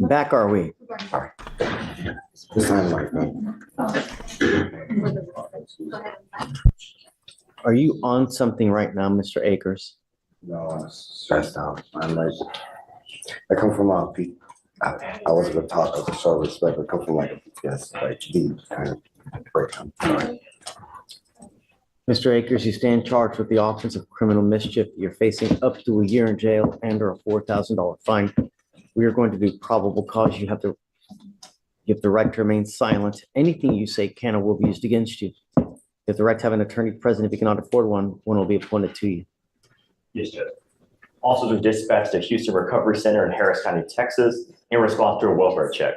Back are we? Sorry. This time, my phone. Are you on something right now, Mr. Akers? No, I'm stressed out. I'm like, I come from I wasn't gonna talk as a show of respect. I come from like a PTS, like deep kind of breakdown. Sorry. Mr. Akers, you stand charged with the offense of criminal mischief. You're facing up to a year in jail and or a $4,000 fine. We are going to do probable cause. You have the right to remain silent. Anything you say can or will be used against you. You have the right to have an attorney present. If you cannot afford one will be appointed to you. Yes, Judge. Officers were dispatched to Houston Recovery Center in Harris County, Texas, in response to a welfare check.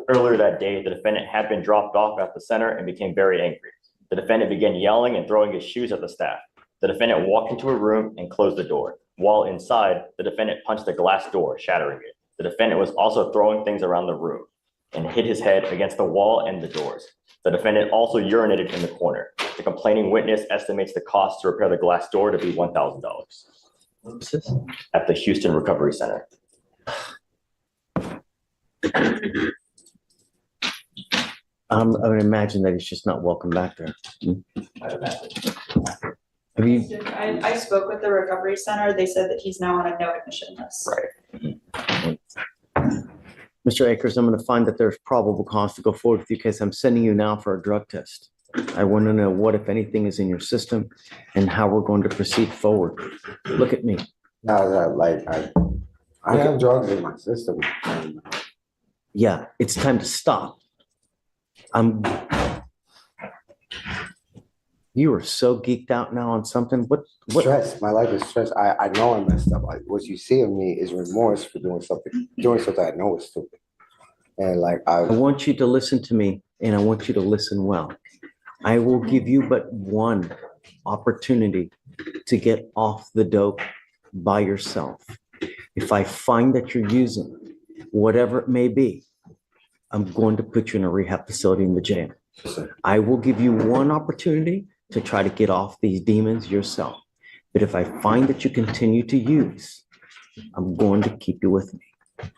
Earlier that day, the defendant had been dropped off at the center and became very angry. The defendant began yelling and throwing his shoes at the staff. The defendant walked into a room and closed the door. While inside, the defendant punched the glass door, shattering it. The defendant was also throwing things around the room and hit his head against the wall and the doors. The defendant also urinated in the corner. The complaining witness estimates the cost to repair the glass door to be $1,000 at the Houston Recovery Center. I would imagine that he's just not welcome back there. Have you? I spoke with the recovery center. They said that he's now on a no admission list. Right. Mr. Akers, I'm going to find that there's probable cause to go forward with you because I'm sending you now for a drug test. I want to know what, if anything, is in your system and how we're going to proceed forward. Look at me. Now that like I have drugs in my system. Yeah, it's time to stop. You are so geeked out now on something. What? Stress. My life is stress. I know I messed up. Like what you see of me is remorse for doing something I know is stupid. And like I want you to listen to me, and I want you to listen well. I will give you but one opportunity to get off the dope by yourself. If I find that you're using whatever it may be, I'm going to put you in a rehab facility in the jail. I will give you one opportunity to try to get off these demons yourself. But if I find that you continue to use, I'm going to keep you with me.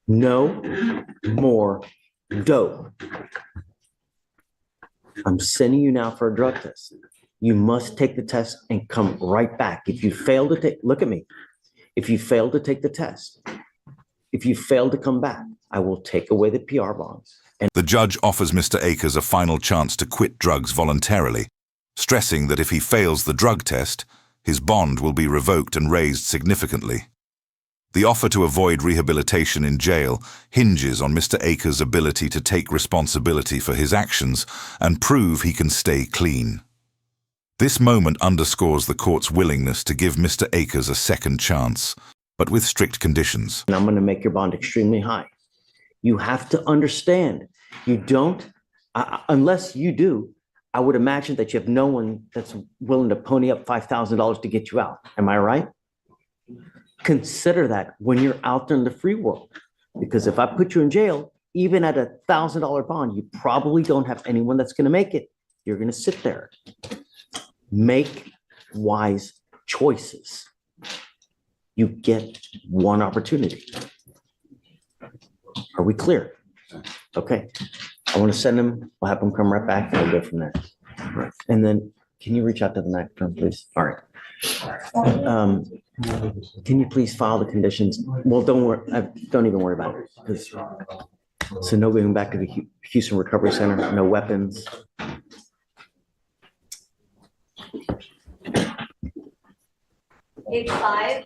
No more dope. I'm sending you now for a drug test. You must take the test and come right back. If you fail to take, look at me. If you fail to take the test, if you fail to come back, I will take away the PR bonds. And the judge offers Mr. Akers a final chance to quit drugs voluntarily, stressing that if he fails the drug test, his bond will be revoked and raised significantly. The offer to avoid rehabilitation in jail hinges on Mr. Akers' ability to take responsibility for his actions and prove he can stay clean. This moment underscores the court's willingness to give Mr. Akers a second chance, but with strict conditions. I'm going to make your bond extremely high. You have to understand, you don't, unless you do, I would imagine that you have no one that's willing to pony up $5,000 to get you out. Am I right? Consider that when you're out there in the free world, because if I put you in jail, even at $1,000 bond, you probably don't have anyone that's going to make it. You're going to sit there. Make wise choices. You get one opportunity. Are we clear? Okay. I want to send him. We'll have him come right back and we'll go from there. And then can you reach out to the next firm, please? All right. Can you please file the conditions? Well, don't worry. Don't even worry about it. So no going back to the Houston Recovery Center, no weapons. Page 5.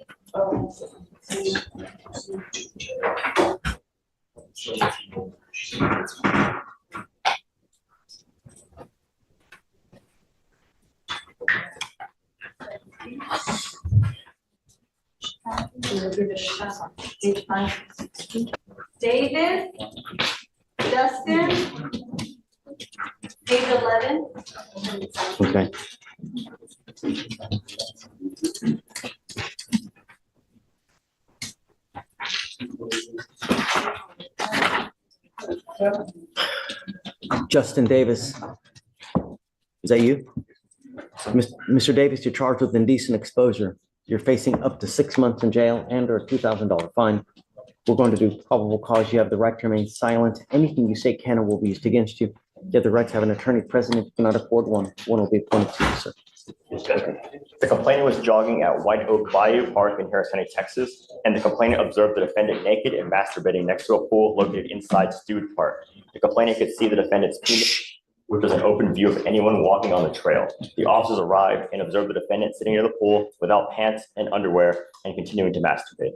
Page 5. David, Justin, page 11. Okay. Justin Davis, is that you? Mr. Davis, you're charged with indecent exposure. You're facing up to 6 months in jail and or a $2,000 fine. We're going to do probable cause. You have the right to remain silent. Anything you say can or will be used against you. You have the right to have an attorney present. If you cannot afford one, one will be appointed to you, sir. The complainant was jogging at White Oak Bayou Park in Harris County, Texas, and the complainant observed the defendant naked and masturbating next to a pool located inside Stewart Park. The complainant could see the defendant's penis, which was an open view of anyone walking on the trail. The officers arrived and observed the defendant sitting near the pool without pants and underwear and continuing to masturbate.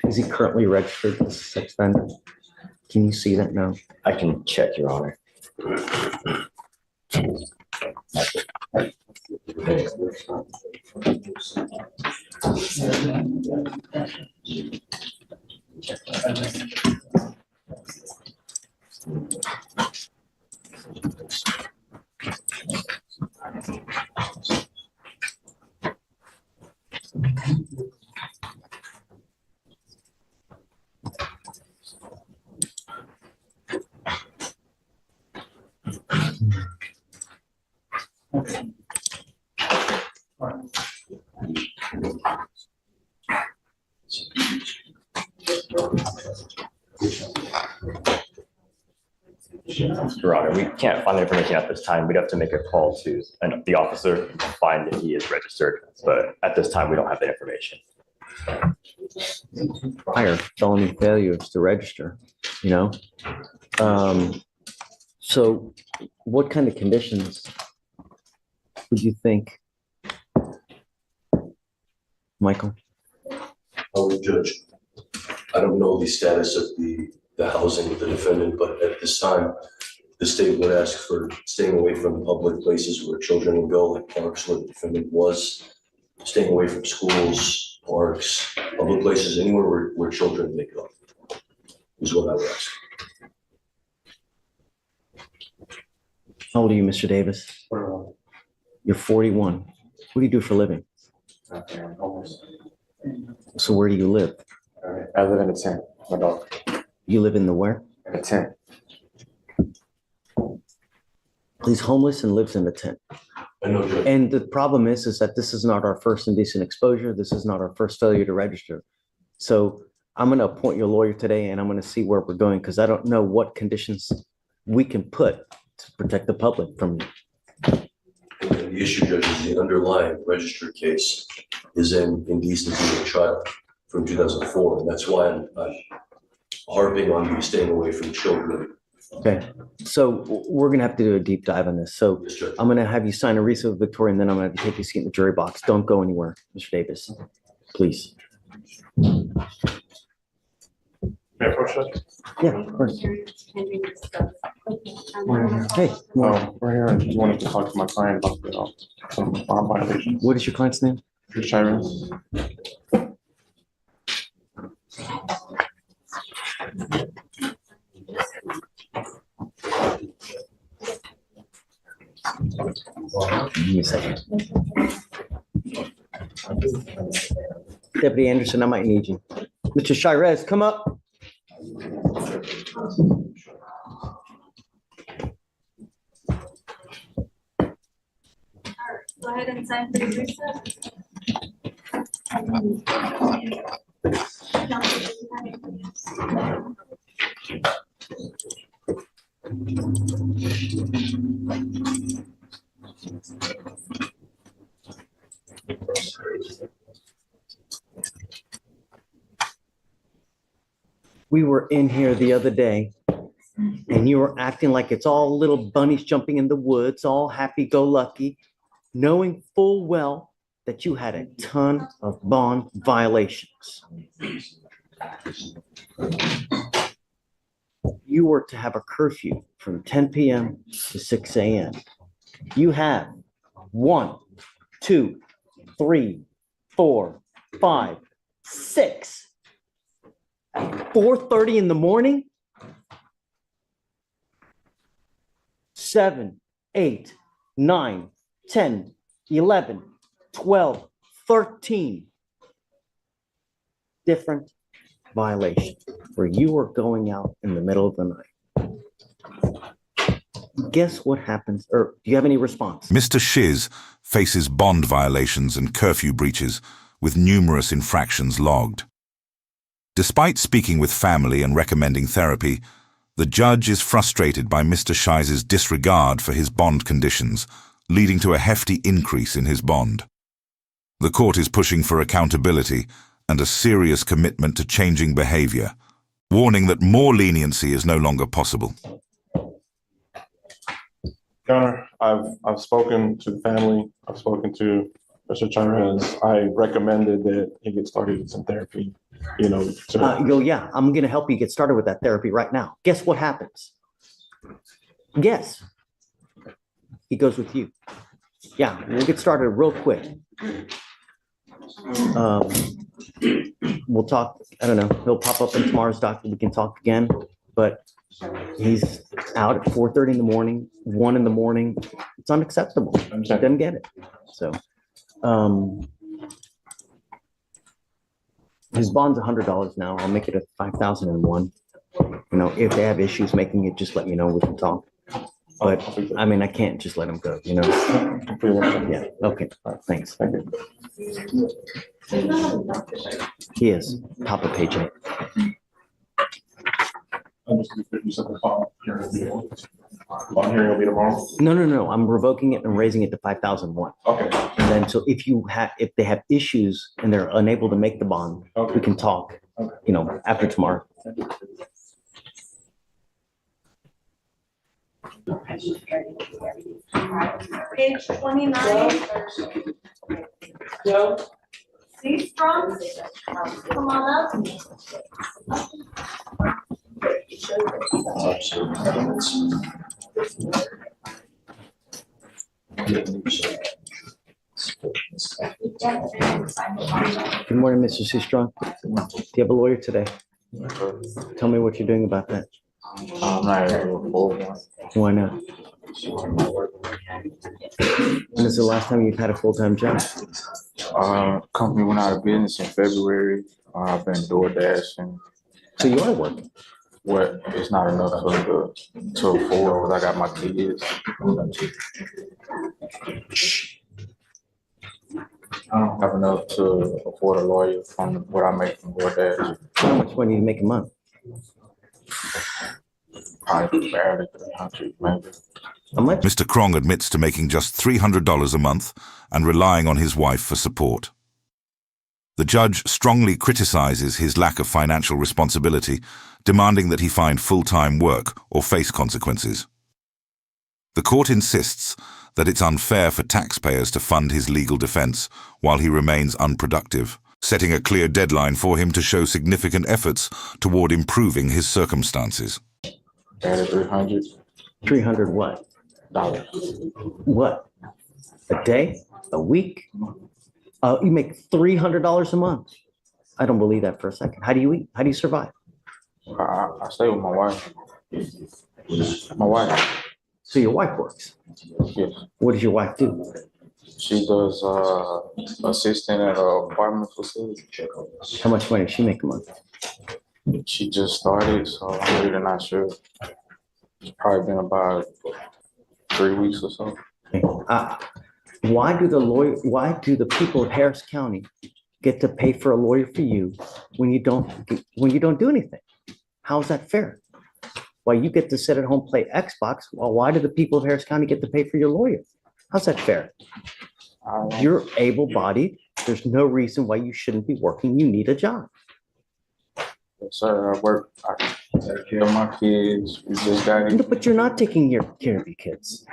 Is he currently registered as a sex offender? Can you see that now? I can check, Your Honor. Your Honor, we can't find the information at this time. We'd have to make a call to the officer to find that he is registered, but at this time, we don't have that information. Prior felony failures to register, you know? So what kind of conditions would you think? Michael? Judge, I don't know the status of the housing of the defendant, but at this time, the state would ask for staying away from public places where children will go, like parks where the defendant was, staying away from schools, parks, public places, anywhere where children may go, is what I would ask. How old are you, Mr. Davis? You're 41. What do you do for a living? So where do you live? I live in a tent, my dog, You live in the where? in a tent. He's homeless and lives in a tent. I know, Judge. And the problem is that this is not our first indecent exposure. This is not our first failure to register. So I'm going to appoint your lawyer today and I'm going to see where we're going because I don't know what conditions we can put to protect the public from you. And the issue, Judge, is the underlying registered case is an indecency of a child from 2004. And that's why I'm harping on you staying away from children. Okay. So we're going to have to do a deep dive on this. So Yes, Judge. I'm going to have you sign a receipt with Victoria and then I'm going to take you a seat in the jury box. Don't go anywhere, Mr. Davis, please. May I approach that? Yeah, of course. Hey, We're here. I just wanted to talk to my client about some bond violations. what is your client's name? Fleischer. Give me a second. Deputy Anderson, I might need you. Mr. Shirez, come up. Go ahead and sign for the recess. We were in here the other day and you were acting like it's all little bunnies jumping in the woods, all happy-go-lucky, knowing full well that you had a ton of bond violations. You were to have a curfew from 10 p.m. to 6 a.m. You have 1, 2, 3, 4, 5, 6. At 4:30 in the morning, 7, 8, 9, 10, 11, 12, 13 different violations where you were going out in the middle of the night. Guess what happens? Or do you have any response? Mr. Shiz faces bond violations and curfew breaches with numerous infractions logged. Despite speaking with family and recommending therapy, the judge is frustrated by Mr. Shiz's disregard for his bond conditions, leading to a hefty increase in his bond. The court is pushing for accountability and a serious commitment to changing behavior, warning that more leniency is no longer possible. Your Honor, I've spoken to the family. I've spoken to Mr. Chavez. I recommended that he get started with some therapy, Yeah, I'm going to help you get started with that therapy right now. Guess what happens? Guess. He goes with you. Yeah, we'll get started real quick. We'll talk, I don't know, he'll pop up in tomorrow's docket. We can talk again, but he's out at 4:30 in the morning, 1 in the morning. It's unacceptable. Doesn't get it. So, his bond's $100 now. I'll make it a 5,001. If they have issues making it, just let me know. We can talk. But I mean, I can't just let him go, Yeah, okay, thanks. Thank you. He is, top of page 8. Bond hearing will be tomorrow? No, I'm revoking it and raising it to 5,001. Okay. And then, so if they have issues and they're unable to make the bond, we can talk, after tomorrow. Page 29. See, strong. Come on up. Good morning, Mr. Seastrong. Do you have a lawyer today? Tell me what you're doing about that. I'm not able to afford one. Why not? When is the last time you've had a full-time job? Company went out of business in February. I've been DoorDashing. So you are working? What? It's not enough to afford. I got my kids. I don't have enough to afford a lawyer from what I make from DoorDash. How much money do you make a month? Probably barely 300, maybe. How much? Mr. Krong admits to making just $300 a month and relying on his wife for support. The judge strongly criticizes his lack of financial responsibility, demanding that he find full-time work or face consequences. The court insists that it's unfair for taxpayers to fund his legal defense while he remains unproductive, setting a clear deadline for him to show significant efforts toward improving his circumstances. 300. 300 what? Dollars. What? A day? A week? You make $300 a month. I don't believe that for a second. How do you eat? How do you survive? I stay with my wife. My wife. So your wife works. Yes. What does your wife do? She does assistant at an apartment facility. How much money does she make a month? She just started, so I'm really not sure. It's probably been about 3 weeks or so. Why do the people of Harris County get to pay for a lawyer for you when you don't do anything? How is that fair? Why you get to sit at home, play Xbox? Well, why do the people of Harris County get to pay for your lawyer? How's that fair? You're able-bodied. There's no reason why you shouldn't be working. You need a job. Yes, sir. I work. I take care of my kids. We just got it. But you're not taking care of your kids.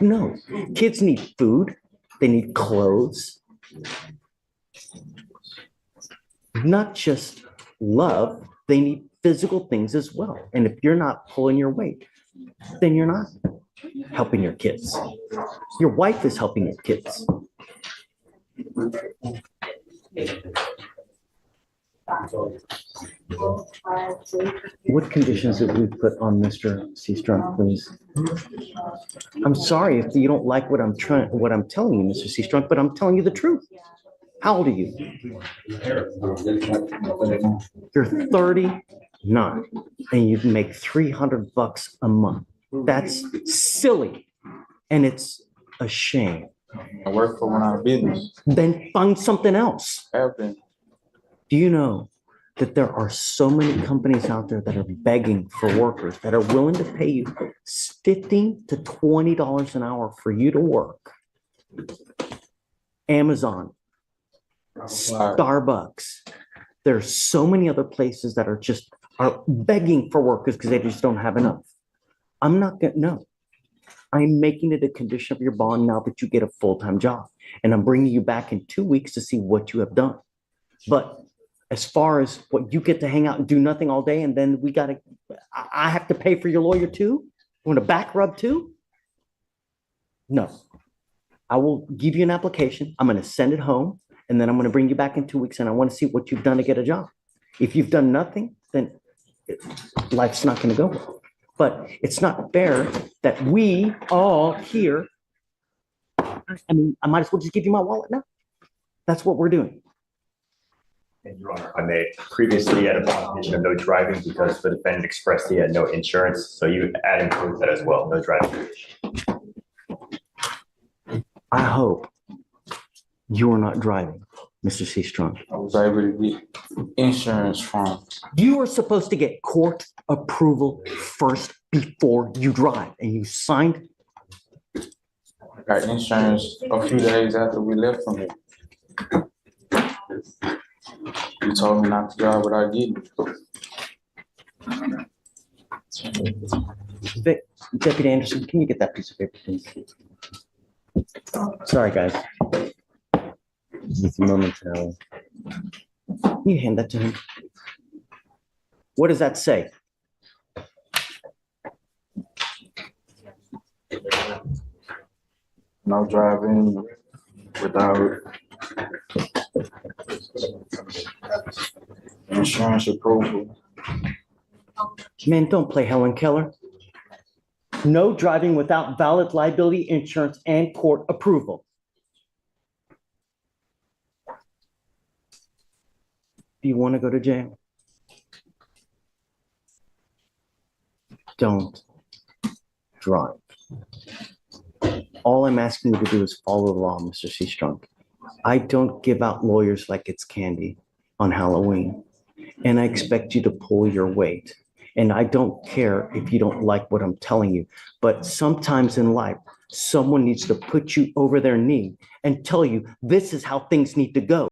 No. Kids need food. They need clothes. Not just love. They need physical things as well. And if you're not pulling your weight, then you're not helping your kids. Your wife is helping your kids. What conditions did we put on Mr. Seastrunk, please? I'm sorry if you don't like what I'm telling you, Mr. Seastrunk, but I'm telling you the truth. How old are you? You're 39 and you make $300 a month. That's silly. And it's a shame. I work for one of our business. Then find something else. Have been. Do you know that there are so many companies out there that are begging for workers that are willing to pay you $15 to $20 an hour for you to work? Amazon, Starbucks. There's so many other places that are begging for workers because they just don't have enough. I'm not gonna, no. I'm making it a condition of your bond now that you get a full-time job. And I'm bringing you back in 2 weeks to see what you have done. But as far as what you get to hang out and do nothing all day, and then I have to pay for your lawyer too? You want a back rub too? No. I will give you an application. I'm going to send it home, and then I'm going to bring you back in 2 weeks, and I want to see what you've done to get a job. If you've done nothing, then life's not going to go well. But it's not fair that we all here, I mean, I might as well just give you my wallet now. That's what we're doing. And Your Honor, I may previously had a violation of no driving because the defendant expressed he had no insurance. So you add include that as well, no driving. I hope you are not driving, Mr. Seastrong. I was able to get insurance from. You are supposed to get court approval first before you drive, and you signed. I got insurance a few days after we left from it. You told me not to drive without getting it. Deputy Anderson, can you get that piece of paper, please? Sorry, guys. Just momentarily. Can you hand that to him? What does that say? No driving without insurance approval. Man, don't play Helen Keller. No driving without valid liability insurance and court approval. Do you want to go to jail? Don't drive. All I'm asking you to do is follow the law, Mr. Seastrong. I don't give out lawyers like it's candy on Halloween, and I expect you to pull your weight. And I don't care if you don't like what I'm telling you, but sometimes in life, someone needs to put you over their knee and tell you this is how things need to go.